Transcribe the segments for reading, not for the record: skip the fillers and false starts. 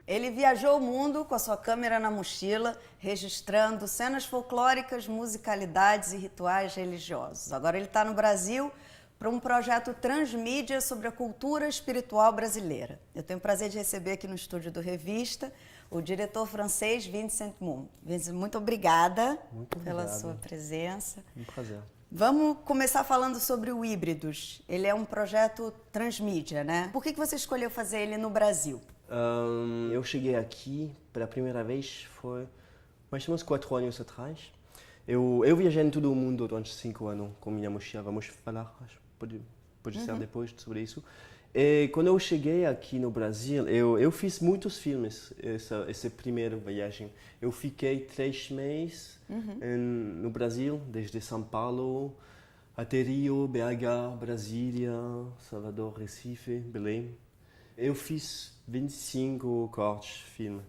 Ele viajou o mundo com a sua câmera na mochila, registrando cenas folclóricas, musicalidades e rituais religiosos. Agora ele está no Brasil para um projeto transmídia sobre a cultura espiritual brasileira. Eu tenho o prazer de receber aqui no estúdio do Revista o diretor francês Vincent Moon. Vincent, muito obrigada pela sua presença. Um prazer. Vamos começar falando sobre o Híbridos. Ele é um projeto transmídia, né? Por que você escolheu fazer ele no Brasil? Eu cheguei aqui pela primeira vez, foi mais ou menos 4 anos atrás. Eu viajei em todo o mundo durante 5 anos com minha mochila. Vamos falar, pode ser depois sobre isso. E quando eu cheguei aqui no Brasil, eu fiz muitos filmes, essa primeira viagem. Eu fiquei 3 meses no Brasil, desde São Paulo até Rio, BH, Brasília, Salvador, Recife, Belém. Eu fiz 25 cortes, filmes,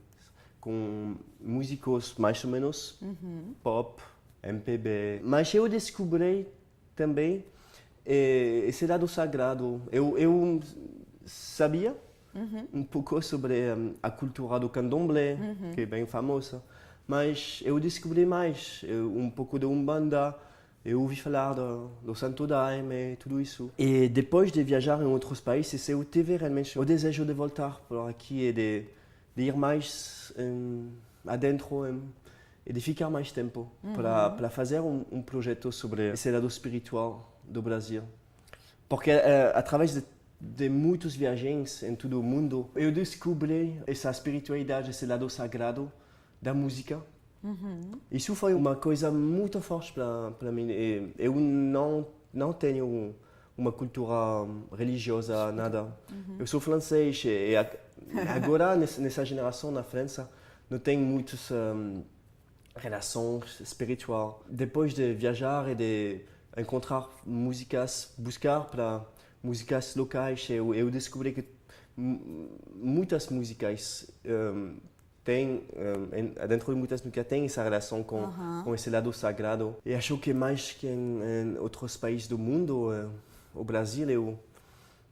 com músicos mais ou menos pop, MPB. Mas eu descobri também esse lado sagrado. Eu sabia um pouco sobre a cultura do candomblé, que é bem famosa, mas eu descobri mais, um pouco de Umbanda. Eu ouvi falar do Santo Daime, tudo isso. E depois de viajar em outros países, eu tive realmente o desejo de voltar por aqui e de ir mais adentro e de ficar mais tempo para fazer um projeto sobre esse lado espiritual do Brasil. Porque através de muitas viagens em todo o mundo, eu descobri essa espiritualidade, esse lado sagrado da música. Isso foi uma coisa muito forte para mim. Eu não tenho uma cultura religiosa, nada. Eu sou francês e agora, nessa geração na França, não tem muitas relações espirituais. Depois de viajar e de encontrar músicas, buscar para músicas locais, eu descobri que muitas músicas dentro de muitas músicas tem essa relação com esse lado sagrado. E acho que mais que em outros países do mundo, o Brasil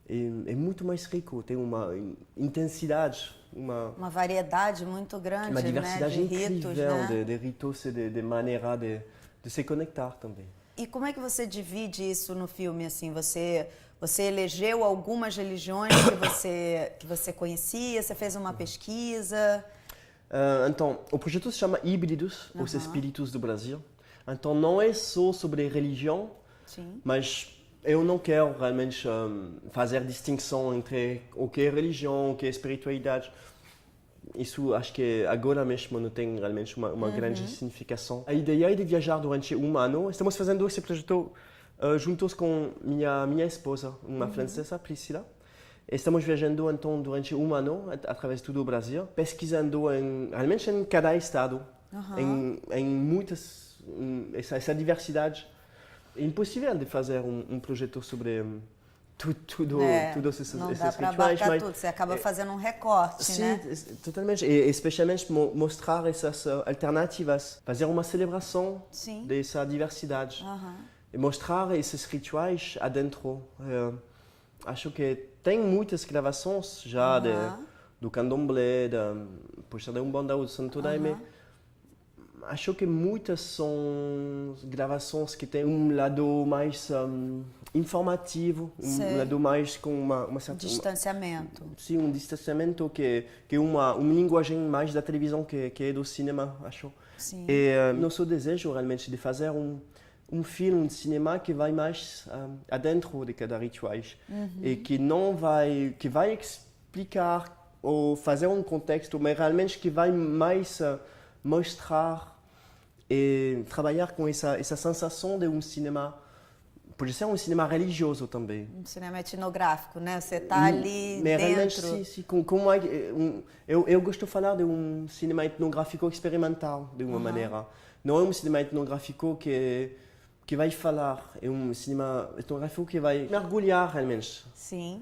é muito mais rico, tem uma intensidade, uma variedade muito grande, uma diversidade né, de incrível ritos, né? de ritos e de maneira de se conectar também. E como é que você divide isso no filme? Assim, você elegeu algumas religiões que você conhecia, você fez uma pesquisa? Então, o projeto se chama Híbridos, os Espíritos do Brasil. Então, não é só sobre religião, mas eu não quero realmente fazer distinção entre o que é religião, o que é espiritualidade. Isso acho que agora mesmo não tem realmente uma grande significação. A ideia é de viajar durante um ano. Estamos fazendo esse projeto juntos com minha esposa, uma francesa, Priscila. Estamos viajando então durante um ano através de todo o Brasil, pesquisando realmente em cada estado, em muitas essa diversidade. É impossível de fazer um projeto sobre todos esses não dá rituais. Não dá para abarcar tudo, você acaba fazendo um recorte, sim, né? Totalmente. E especialmente mostrar essas alternativas, fazer uma celebração dessa diversidade. E mostrar esses rituais adentro. Acho que tem muitas gravações já do candomblé, da Umbanda, do Santo Daime. Acho que muitas são gravações que têm um lado mais informativo, um lado mais com uma certa... Distanciamento. Sim, um distanciamento que é uma linguagem mais da televisão que é do cinema, acho. Sim. E nosso desejo realmente de fazer um filme de cinema que vai mais adentro de cada ritual e que vai explicar ou fazer um contexto, mas realmente que vai mais mostrar e trabalhar com essa sensação de um cinema, pode ser um cinema religioso também. Um cinema etnográfico, né? Você está ali dentro. Sim, eu gosto de falar de um cinema etnográfico experimental, de uma maneira. Não é um cinema etnográfico que vai falar, é um cinema etnográfico que vai mergulhar realmente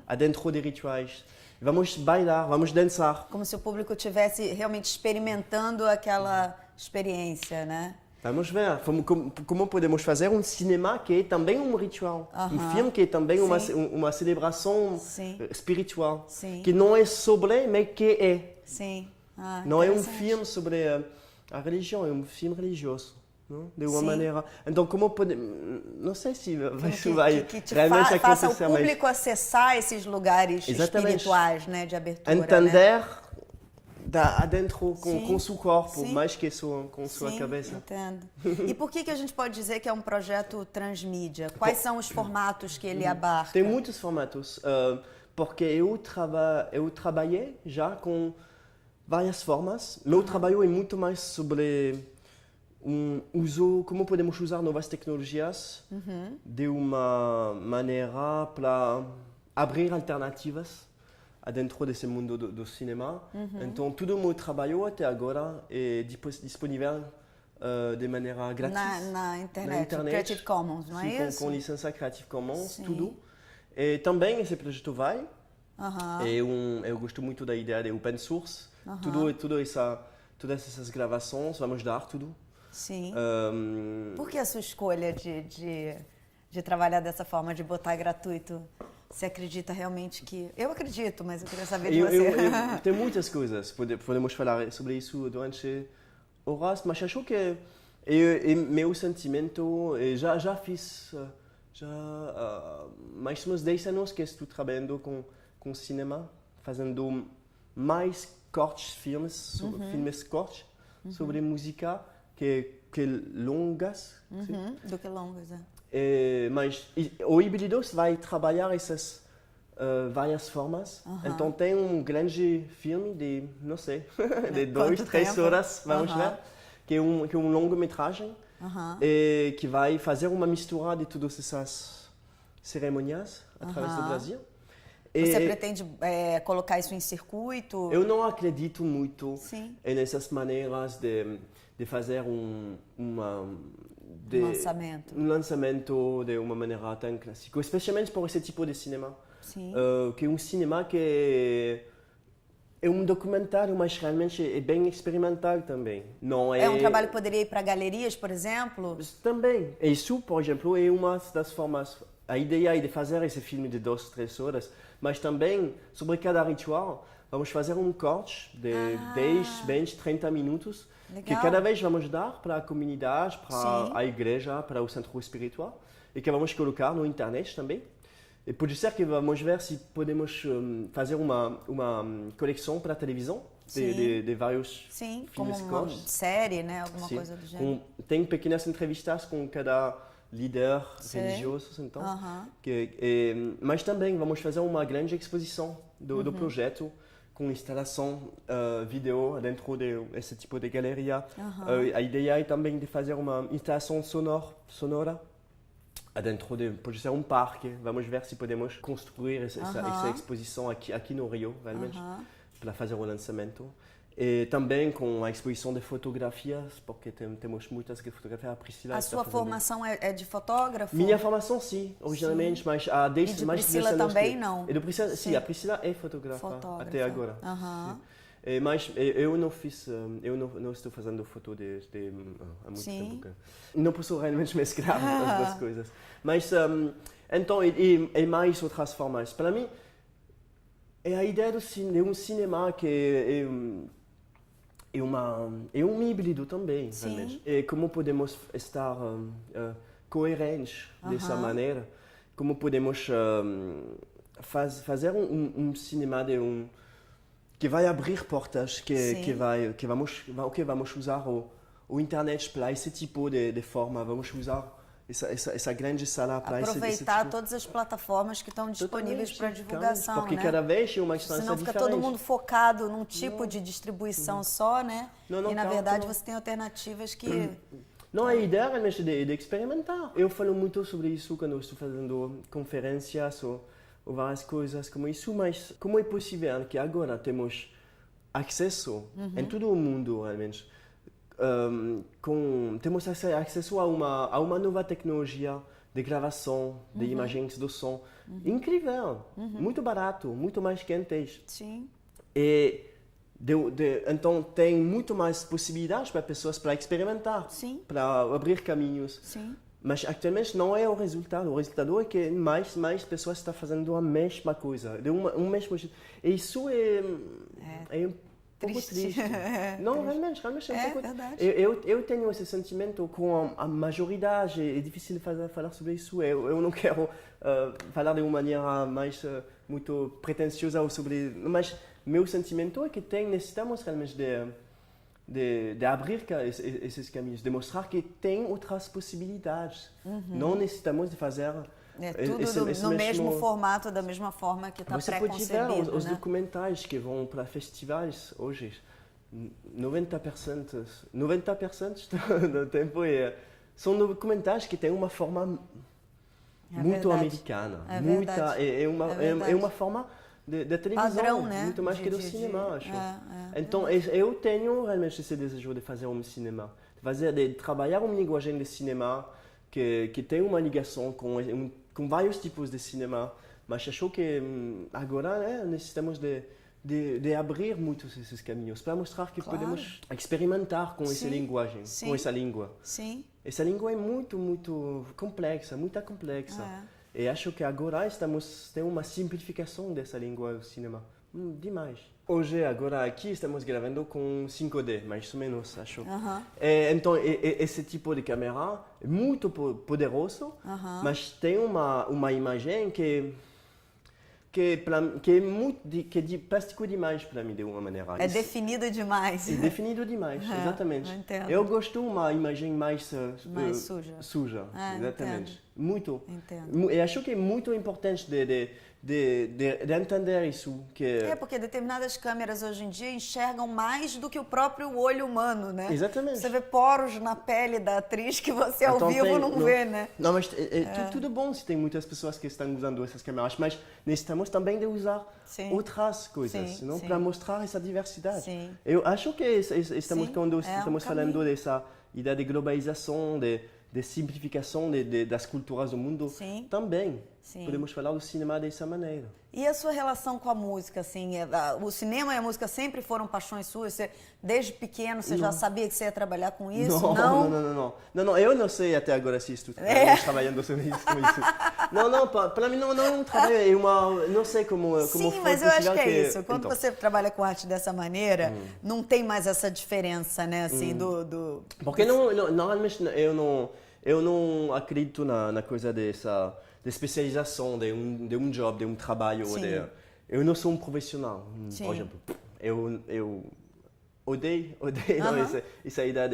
adentro de rituais. Vamos bailar, vamos dançar. Como se o público estivesse realmente experimentando aquela experiência, né? Vamos ver como podemos fazer um cinema que é também um ritual. Um filme que é também uma celebração espiritual. Sim. Que não é sobre, mas que é. Sim. Não é um filme sobre a religião, é um filme religioso. Não? De uma maneira. Então, como podemos. Não sei se isso vai que realmente faça acontecer, o público acessar esses lugares espirituais, né, de abertura. Entender. Né? Adentro com seu corpo, mais que com sua cabeça. Entendo. E por que a gente pode dizer que é um projeto transmídia? Quais são os formatos que ele abarca? Tem muitos formatos, porque eu trabalhei já com várias formas. Meu trabalho é muito mais sobre como podemos usar novas tecnologias de uma maneira para abrir alternativas dentro desse mundo do cinema. Então, todo o meu trabalho até agora é disponível de maneira grátis. Na internet, Creative Commons, não é isso? Com licença Creative Commons, tudo. E também esse projeto vai. Eu gosto muito da ideia de open source. Todas essas gravações, vamos dar tudo. Sim. Por que a sua escolha de trabalhar dessa forma, de botar gratuito? Você acredita realmente que... Eu acredito, mas eu queria saber de você. Tem muitas coisas, podemos falar sobre isso durante horas, mas acho que meu sentimento, já fiz mais ou menos 10 anos que estou trabalhando com cinema, fazendo mais cortes, filmes cortes sobre música que longas. Do que longas, Mas o híbrido vai trabalhar essas várias formas. Então tem um grande filme de, não sei, de 2, 3 horas, vamos ver, que é um longa-metragem e que vai fazer uma mistura de todas essas cerimônias através do Brasil. Você pretende colocar isso em circuito? Eu não acredito muito nessas maneiras de fazer um lançamento de uma maneira tão clássica, especialmente por esse tipo de cinema. Que é um cinema que é um documentário, mas realmente é bem experimental também. Não é um trabalho que poderia ir para galerias, por exemplo? Também. Isso, por exemplo, é uma das formas. A ideia é de fazer esse filme de 2, 3 horas, mas também, sobre cada ritual, vamos fazer um corte de 10, 20, 30 minutos, que cada vez vamos dar para a comunidade, para a igreja, para o centro espiritual, e que vamos colocar na internet também. E pode ser que vamos ver se podemos fazer uma coleção para a televisão de vários filmes como uma série, né? Alguma coisa do gênero. Tem pequenas entrevistas com cada líder religioso, então. Mas também vamos fazer uma grande exposição do projeto com instalação vídeo dentro desse tipo de galeria. A ideia é também de fazer uma instalação sonora dentro pode ser um parque. Vamos ver se podemos construir essa exposição aqui no Rio, realmente, para fazer o lançamento. E também com a exposição de fotografias, porque temos muitas que fotografiar. A Priscila. A sua formação é de fotógrafo? Minha formação, sim, originalmente, mas há 10 e de mais Priscila de 10 anos também, não? E do Priscila, sim, a Priscila é fotógrafa. Até agora. Mas eu não fiz, eu não estou fazendo foto há muito tempo. Não posso realmente mesclar as duas coisas. Mas, então, é mais outras formas. Para mim, é a ideia de um cinema que é um híbrido também, realmente. E como podemos estar coerentes dessa maneira, como podemos fazer um cinema que vai abrir portas, que vamos usar o internet para esse tipo de forma, vamos usar essa grande sala para aproveitar todas as plataformas que estão disponíveis para divulgação, porque né? cada vez é uma experiência diferente. Senão fica diferente. todo mundo focado num tipo de distribuição só, né? E na verdade você tem alternativas que... Não, a ideia realmente é de experimentar. Eu falo muito sobre isso quando estou fazendo conferências ou várias coisas como isso, mas como é possível que agora temos acesso em todo o mundo, realmente, temos acesso a uma nova tecnologia de gravação, de imagens, do som, incrível, muito barato, muito mais que antes. Sim. E Então tem muito mais possibilidades para pessoas para experimentar, Sim. para abrir caminhos. Sim. Mas atualmente não é o resultado. O resultado é que mais pessoas estão fazendo a mesma coisa, de um mesmo jeito. E isso é um pouco triste. Não, realmente é um pouco. Verdade. Eu tenho esse sentimento com a maioridade. É difícil falar sobre isso. Eu não quero falar de uma maneira mais muito pretensiosa sobre. Mas meu sentimento é que necessitamos realmente de abrir esses caminhos, de mostrar que tem outras possibilidades. Não necessitamos de fazer tudo no mesmo formato, da mesma forma que está pré-concebido. Você pode ver os documentários que vão para festivais hoje. 90% do tempo são documentários que têm uma forma muito americana. É uma forma da televisão, padrão, né? Muito mais que do cinema, acho. Então, eu tenho realmente esse desejo de fazer um cinema, de trabalhar uma linguagem de cinema que tem uma ligação com vários tipos de cinema, mas acho que agora necessitamos de abrir muitos esses caminhos para mostrar que podemos experimentar com essa linguagem, com essa língua. Sim. Essa língua é muito complexa, muito complexa. E acho que agora tem uma simplificação dessa língua do cinema. Demais. Hoje, agora aqui, estamos gravando com 5D, mais ou menos, acho. Então, esse tipo de câmera é muito poderoso, mas tem uma imagem que é plástico demais para mim, de uma maneira. É definido demais. É definido demais, exatamente. Entendo. Eu gosto de uma imagem mais suja. Exatamente. Entendo. Muito. Entendo. E acho que é muito importante de entender isso. Porque determinadas câmeras hoje em dia enxergam mais do que o próprio olho humano, né? Exatamente. Você vê poros na pele da atriz que você ao vivo não vê, né? Não, mas tudo bom se tem muitas pessoas que estão usando essas câmeras, mas necessitamos também de usar outras coisas, para mostrar essa diversidade. Sim. Eu acho que quando estamos falando dessa ideia de globalização, de simplificação das culturas do mundo, também podemos falar do cinema dessa maneira. E a sua relação com a música, assim, o cinema e a música sempre foram paixões suas? Desde pequeno você já sabia que você ia trabalhar com isso? Não, eu não sei até agora se estou trabalhando sobre isso. Não, para mim não é um trabalho, não sei como Sim, mas eu acho que é isso. Quando você trabalha com arte dessa maneira, não tem mais essa diferença, né, assim, Porque normalmente eu não acredito na coisa dessa de especialização, de um job, de um trabalho. Eu não sou um profissional. Por exemplo, eu odeio essa ideia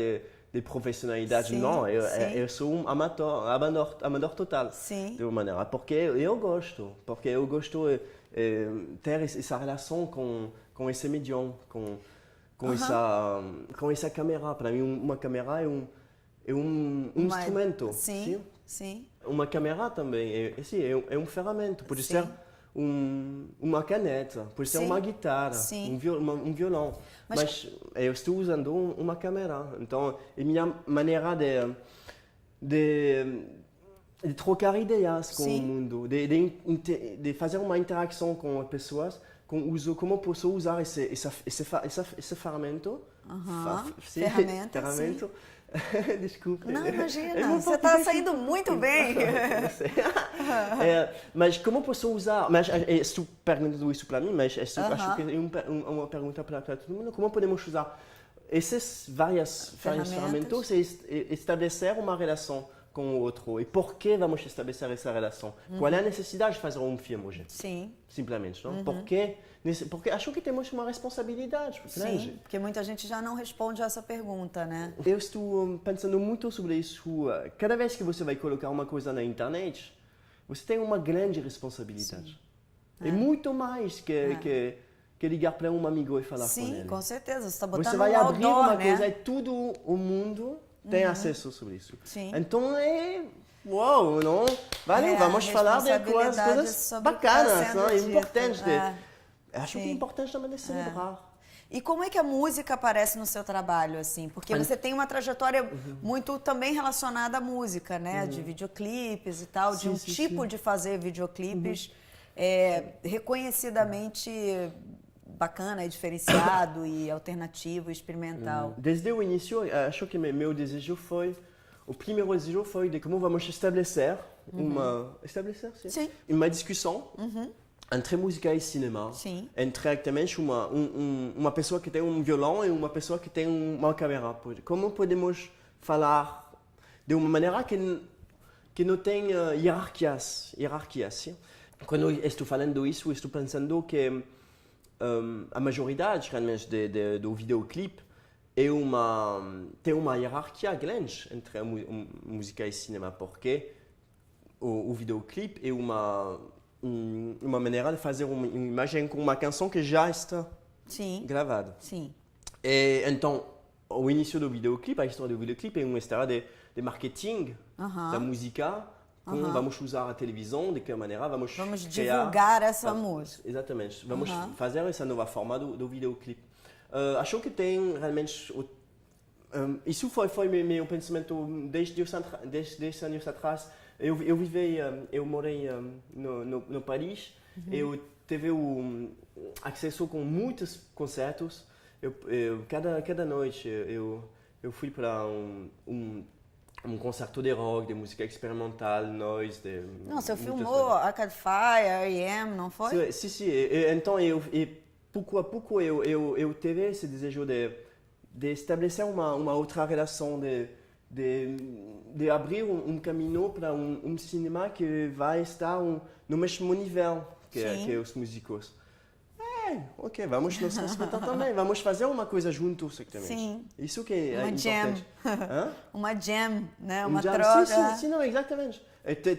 de profissionalidade. Não, eu sou um amador total, de uma maneira. Porque eu gosto de ter essa relação com esse medium, com essa câmera. Para mim, uma câmera é um instrumento. Sim. Uma câmera também é uma ferramenta. Pode ser uma caneta, pode ser uma guitarra, um violão. Mas eu estou usando uma câmera. Então, é minha maneira de trocar ideias com o mundo, de fazer uma interação com as pessoas, como posso usar esse ferramenta. Ferramenta. Desculpe. Não, imagina, você está saindo muito bem. Mas como posso usar? Mas estou perguntando isso para mim, mas acho que é uma pergunta para todo mundo. Como podemos usar essas várias ferramentas e estabelecer uma relação com o outro? E por que vamos estabelecer essa relação? Qual é a necessidade de fazer um filme hoje? Sim. Simplesmente, não? Porque acho que temos uma responsabilidade. Sim, porque muita gente já não responde a essa pergunta, né? Eu estou pensando muito sobre isso. Cada vez que você vai colocar uma coisa na internet, você tem uma grande responsabilidade. É muito mais que ligar para um amigo e falar com ele. Sim, com certeza. Você está botando você vai abrir outdoor, uma coisa e todo o mundo tem acesso sobre isso. Então uau, não? Vamos falar de coisas bacanas, não? Importantes. Acho que é importante também celebrar. E como é que a música aparece no seu trabalho, assim? Porque você tem uma trajetória muito também relacionada à música, né? De videoclipes e tal, de um tipo de fazer videoclipes reconhecidamente bacana, diferenciado e alternativo, experimental. Desde o início, acho que meu desejo foi, o primeiro desejo foi de como vamos estabelecer uma discussão entre música e cinema, entre exatamente uma pessoa que tem violão e uma pessoa que tem uma câmera. Como podemos falar de uma maneira que não tem hierarquias. Sim? Quando estou falando isso, estou pensando que a maioridade realmente do videoclipe tem uma hierarquia grande entre a música e cinema, porque o videoclipe é uma maneira de fazer uma imagem com uma canção que já está gravada. Sim. E então, o início do videoclipe, a história do videoclipe é uma história de marketing da música. Vamos usar a televisão, de que maneira vamos divulgar essa música. Exatamente. Vamos fazer essa nova forma do videoclipe. Acho que tem realmente... isso foi meu pensamento desde anos atrás. Eu morei no Paris. Eu tive acesso com muitos concertos. Cada noite eu fui para um concerto de rock, de música experimental, noise. Não, você filmou Arcade Fire, R.E.M., não foi? Sim. Então, pouco a pouco, eu tive esse desejo de estabelecer uma outra relação, de abrir caminho para cinema que vai estar no mesmo nível que os músicos. Ok, vamos nos respeitar também, vamos fazer uma coisa juntos também. Sim. Isso que é uma importante. Uma jam, né? Uma jam. troca. Sim, não, exatamente.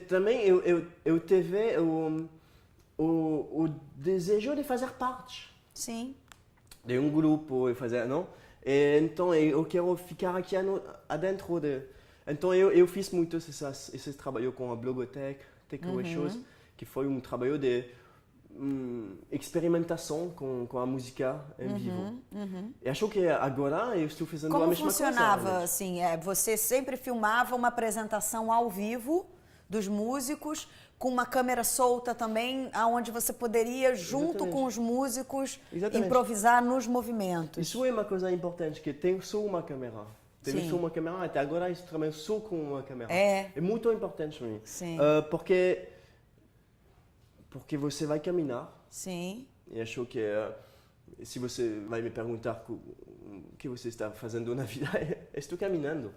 Também eu tive o desejo de fazer parte. Sim. De grupo e fazer, não? E, então eu quero ficar aqui adentro de. Então eu fiz muito esse trabalho com a Blogotech, Takeaway Shows, que foi trabalho de experimentação com a música em vivo. E acho que agora eu estou fazendo a mesma coisa. Como funcionava assim? Você sempre filmava uma apresentação ao vivo dos músicos, com uma câmera solta também, aonde você poderia, junto com os músicos, improvisar nos movimentos. Isso é uma coisa importante, que tem só uma câmera. Tem só uma câmera, até agora isso também só com uma câmera. É muito importante para mim. Sim. Porque você vai caminhar. Sim. E acho que se você vai me perguntar o que você está fazendo na vida, estou caminhando.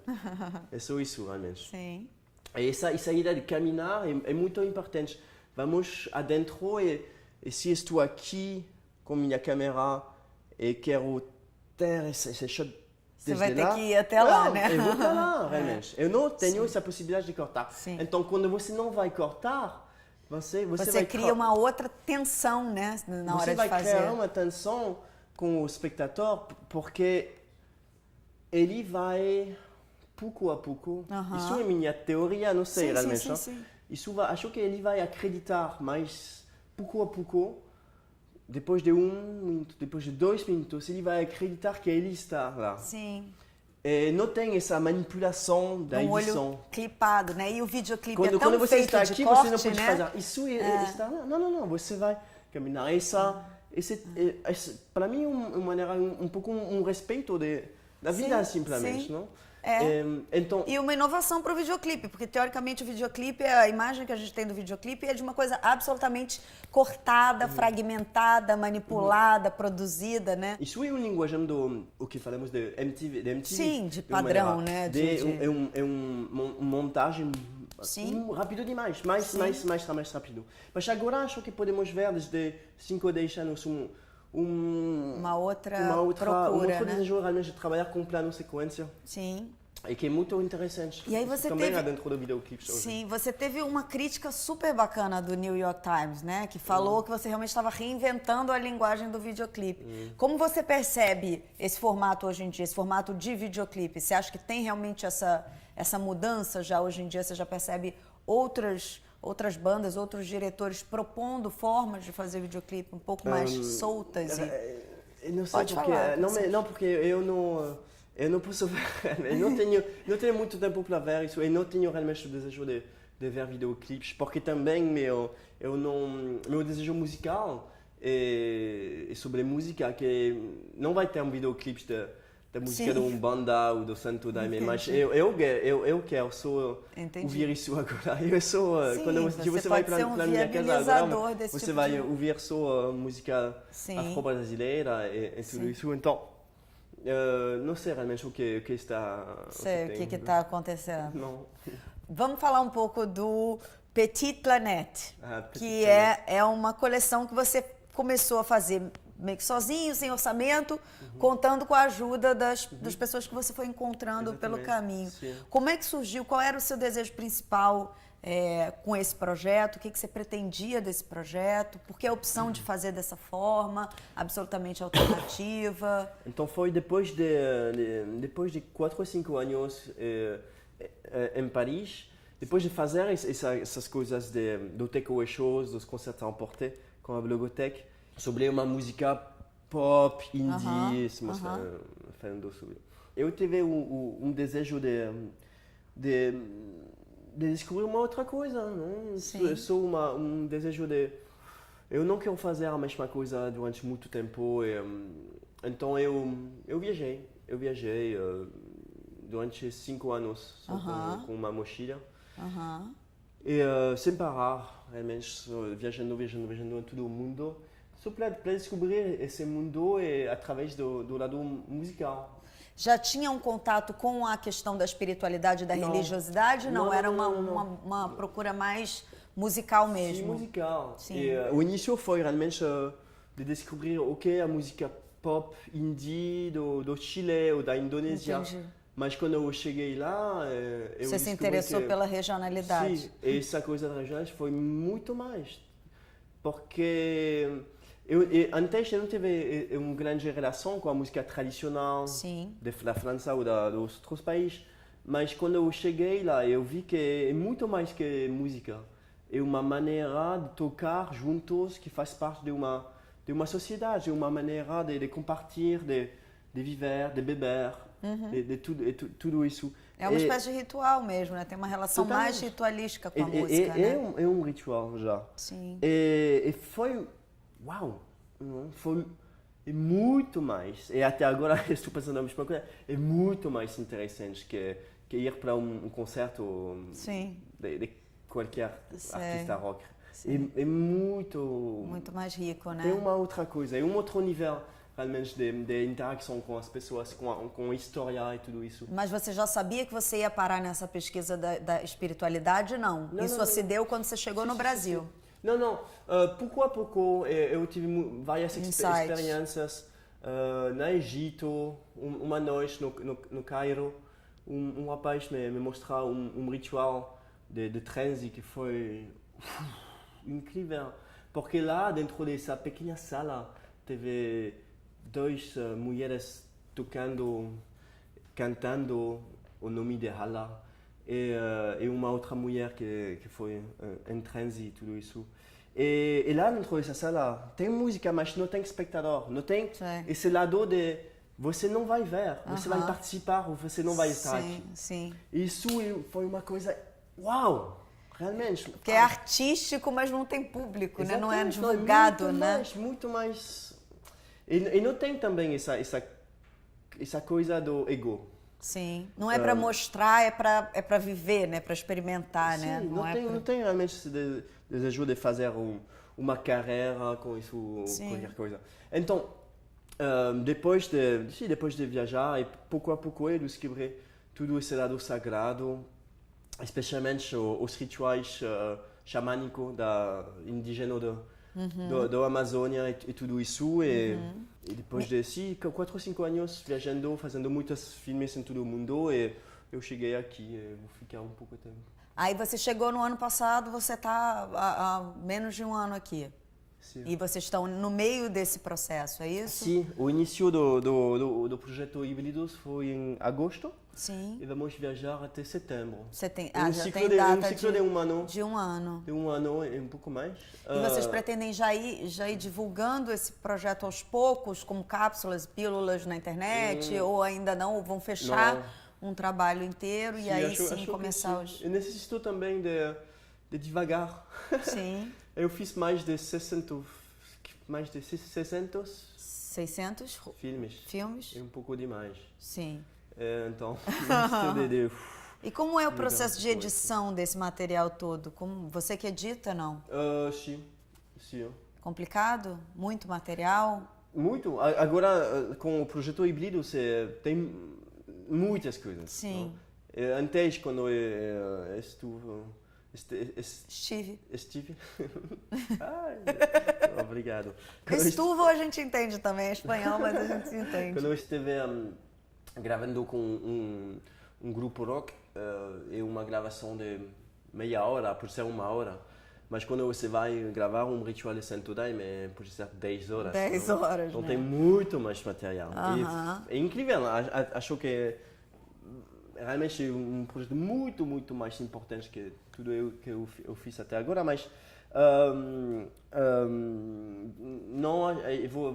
É só isso, realmente. Sim. E essa ideia de caminhar é muito importante. Vamos adentro e se estou aqui com minha câmera e quero ter esse shot você vai ter que ir até lá, né? Eu vou até lá, realmente. Eu não tenho essa possibilidade de cortar. Sim. Então, quando você não vai cortar, você vai cria uma outra tensão, né, na hora de fazer. Você vai criar uma tensão com o espectador, porque ele vai, pouco a pouco, isso é minha teoria, não sei realmente. Sim. Acho que ele vai acreditar, mas pouco a pouco, depois de 1 minuto, depois de 2 minutos, ele vai acreditar que ele está lá. Sim. E não tem essa manipulação da edição. Olho clipado, né? E o videoclipe quando você feito está aqui, de corte, você não pode né? fazer isso está lá. Não, você vai caminhar. Para mim, uma maneira, pouco respeito da vida, simplesmente, não? Então... E uma inovação para o videoclipe, porque teoricamente o videoclipe, a imagem que a gente tem do videoclipe é de uma coisa absolutamente cortada, fragmentada, manipulada, produzida, né? Isso é linguagem o que falamos de MTV. Sim, de padrão, né? É uma montagem rápido demais, mais rápido. Mas agora acho que podemos ver desde 5 ou 10 anos uma outra procura, né? Desejo realmente de trabalhar com plano sequência. Sim. E que é muito interessante. E aí você também dentro do videoclipe. Sim, você teve uma crítica super bacana do New York Times, né? Que falou que você realmente estava reinventando a linguagem do videoclipe. Como você percebe esse formato hoje em dia, esse formato de videoclipe? Você acha que tem realmente essa mudança já hoje em dia? Você já percebe outras bandas, outros diretores propondo formas de fazer videoclipe um pouco mais soltas? Não sei porque eu não posso ver, eu não tenho muito tempo para ver isso, eu não tenho realmente o desejo de ver videoclipes, porque também meu desejo musical e sobre música, que não vai ter videoclipe da música de uma banda ou do Santo Daime, mas eu quero só ouvir isso agora. Eu sou, quando você vai para a minha casa agora, você vai ouvir só música afro-brasileira e tudo isso. Então, não sei realmente o que está... Sei o que está acontecendo. Não. Vamos falar um pouco do Petite Planète, que é uma coleção que você começou a fazer meio que sozinho, sem orçamento, contando com a ajuda das pessoas que você foi encontrando pelo caminho. Sim. Como é que surgiu? Qual era o seu desejo principal com esse projeto? O que você pretendia desse projeto? Por que a opção de fazer dessa forma, absolutamente alternativa? Então foi depois de 4 ou 5 anos em Paris, depois de fazer essas coisas do takeaway shows, dos concertos à emporter com a Blogothèque, sobre uma música pop, indie, falando sobre. Eu tive desejo de descobrir uma outra coisa, não? Só desejo de... Eu não quero fazer a mesma coisa durante muito tempo, então eu viajei durante 5 anos com uma mochila. E sem parar, realmente, viajando em todo o mundo, só para descobrir esse mundo através do lado musical. Já tinha um contato com a questão da espiritualidade e da religiosidade? Não, era uma procura mais musical mesmo? Sim, musical. Sim. E o início foi realmente de descobrir o que é a música pop indie do Chile ou da Indonésia. Entendi. Mas quando eu cheguei lá, eu Você se interessou pela regionalidade? Sim, essa coisa da regionalidade foi muito mais. Porque antes eu não tive uma grande relação com a música tradicional da França ou dos outros países. Mas quando eu cheguei lá, eu vi que é muito mais que música. É uma maneira de tocar juntos que faz parte de uma sociedade, uma maneira de compartilhar, de viver, de beber. De tudo isso. É uma espécie de ritual mesmo, né? Tem uma relação mais ritualística com a música, né? É um ritual já. Sim. E foi... Uau! Foi muito mais. E até agora estou pensando a mesma coisa. É muito mais interessante que ir para um concerto de qualquer artista rock. É muito... Muito mais rico, né? É uma outra coisa, é um outro nível realmente de interação com as pessoas, com a história e tudo isso. Mas você já sabia que você ia parar nessa pesquisa da espiritualidade? Não. Isso se deu quando você chegou no Brasil? Sim. Não. Pouco a pouco eu tive várias experiências no Egito, uma noite no Cairo. Um rapaz me mostrou um ritual de transe que foi incrível. Porque lá, dentro dessa pequena sala, teve 2 mulheres cantando o nome de Allah e uma outra mulher que foi em transe e tudo isso. E lá dentro dessa sala tem música, mas não tem espectador, não tem esse lado de você não vai ver, você vai participar ou você não vai estar aqui. Sim. Isso foi uma coisa, uau! Realmente. Porque é artístico, mas não tem público, né? Não é divulgado, né? Muito mais. E não tem também essa coisa do ego. Sim. Não é para mostrar, é para viver, né? Para experimentar, sim, né? Não tem realmente esse desejo de fazer uma carreira com isso, qualquer coisa. Então, depois de viajar, e pouco a pouco eu descobri todo esse lado sagrado, especialmente os rituais xamânicos indígenas da Amazônia e tudo isso. E depois de 4 ou 5 anos viajando, fazendo muitos filmes em todo o mundo, eu cheguei aqui e vou ficar um pouco de tempo. Aí você chegou no ano passado, você está há menos de um ano aqui. Sim. E vocês estão no meio desse processo, é isso? Sim, o início do projeto Híbridos foi em agosto. Sim. E vamos viajar até setembro. Você tem, já tem data um ciclo de um ano. De um ano. De um ano e um pouco mais. E vocês pretendem já ir divulgando esse projeto aos poucos, como cápsulas, pílulas na internet? Ou ainda não? Ou vão fechar um trabalho inteiro e aí sim começar os... Eu necessito também de devagar. Sim. Eu fiz mais de 60 mais de 600 600 filmes. É um pouco demais. Sim. Então, E como é o processo de edição desse material todo? Como você que edita, não? Sim. Complicado? Muito material? Muito. Agora, com o projeto híbrido, tem muitas coisas. Sim. Antes, quando eu estive. Ai, obrigado. Estuvo a gente entende também, é espanhol, mas a gente se entende. Quando eu estive gravando com um grupo rock, é uma gravação de meia hora, por ser uma hora. Mas quando você vai gravar um ritual de Santo Daime, pode ser 10 horas. 10 horas, então né? tem muito mais material. Uh-huh. É incrível, acho que realmente é um projeto muito mais importante que tudo que eu fiz até agora, mas não,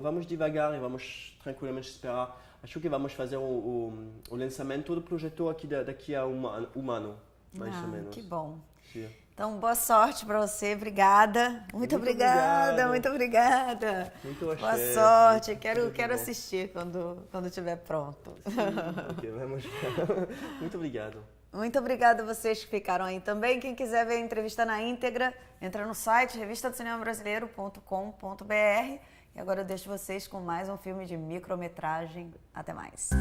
vamos devagar e vamos tranquilamente esperar. Acho que vamos fazer o lançamento do projeto daqui a um ano, mais ou menos. Que bom. Sim. Então, boa sorte para você. Obrigada. Muito obrigada. Muito boa sorte. Quero assistir quando estiver pronto. Okay, vamos. Muito obrigado. Muito obrigada a vocês que ficaram aí também. Quem quiser ver a entrevista na íntegra, entra no site revistadocinemabrasileiro.com.br. E agora eu deixo vocês com mais um filme de micrometragem. Até mais.